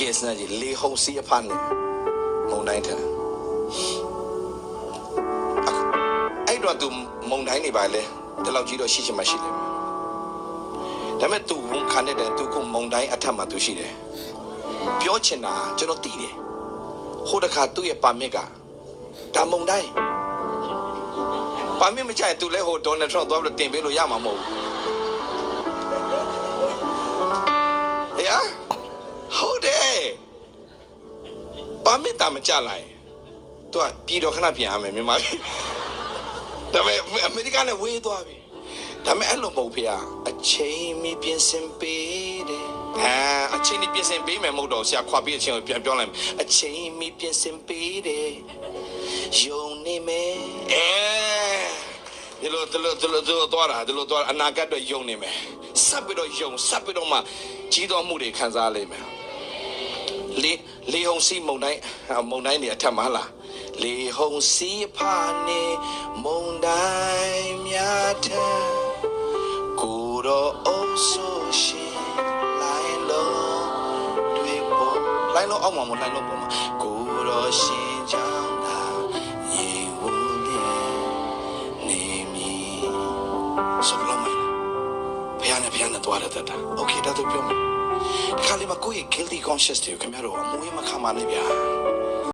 ကယ်စနေကြီးလေဟုံစီအဖနဲ့မုံတိုင်းထက်အဲ့တော့သူမုံတိုင်းနေပါလေဒီလောက်ကြီးတော့ရှိချင်မှရှိတယ်ဒါပေမဲ့သူဝန်ခံတဲ့သူကမုံတိုင်းအထက်မှာသူရှိတယ်ပြောချင်တာကျွန်တော်သိတယ်ဟိုတခါသူ့ရဲ့ပါမစ်ကဒါမုံတိုင်းပါမစ်မကြိုက်သူလဲဟိုဒေါ်နယ်ထရန့်သွားပြီးတင်ပေးလို့ရမှာမဟုတ်ဘူး呀ဟုတ်တယ်ပါမစ်တာမကြလိုက်သူကပြည်တော်ခဏပြန်ရမယ်မြန်မာပြည်ဒါပေမဲ့အမေရိကန်နဲ့ဝေးသွားပြီဒါပေမဲ့အဲ့လိုမဟုတ်ဖေအချိန်မီပြင်ဆင်ပေးတယ်အချိန်မီပြင်ဆင်ပေးမယ်မဟုတ်တော့ဆရာခွာပြီးအချိန်ကိုပြန်ပြောလိုက်အချိန်မီပြင်ဆင်ပေးတယ်ယုံနေမယ်ဒီလိုသွားတာဒီလိုသွားအနာဂတ်တော့ယုံနေမယ်ဆက်ပြီးတော့ယုံဆက်ပြီးတော့မှကြီးတော်မှုတွေခံစားလိမ့်မယ်လေဟုံစီမုံတိုင်းတွေအထက်မှာလားလေဟုံစီဖာနေမုံတိုင်းများထက်ကိုတော့အုပ်ဆိုရှင်လိုက်လုံးတွေပေါ်လိုက်လုံးအောက်မှာမလိုက်လုံးပေါ်မှာကိုတော့ရှင်ကြောင့်သာရေဝလေနေမီဆိုလို့မဖျားနေသွားတဲ့တာโอเคဒါတော့ပြောမယ်ဒီခါလေးမှာကိုယ့်ရဲ့ guilty conscious တွေကိုခင်ဗျားတို့အမွေးမခံပါနဲ့ဗျာ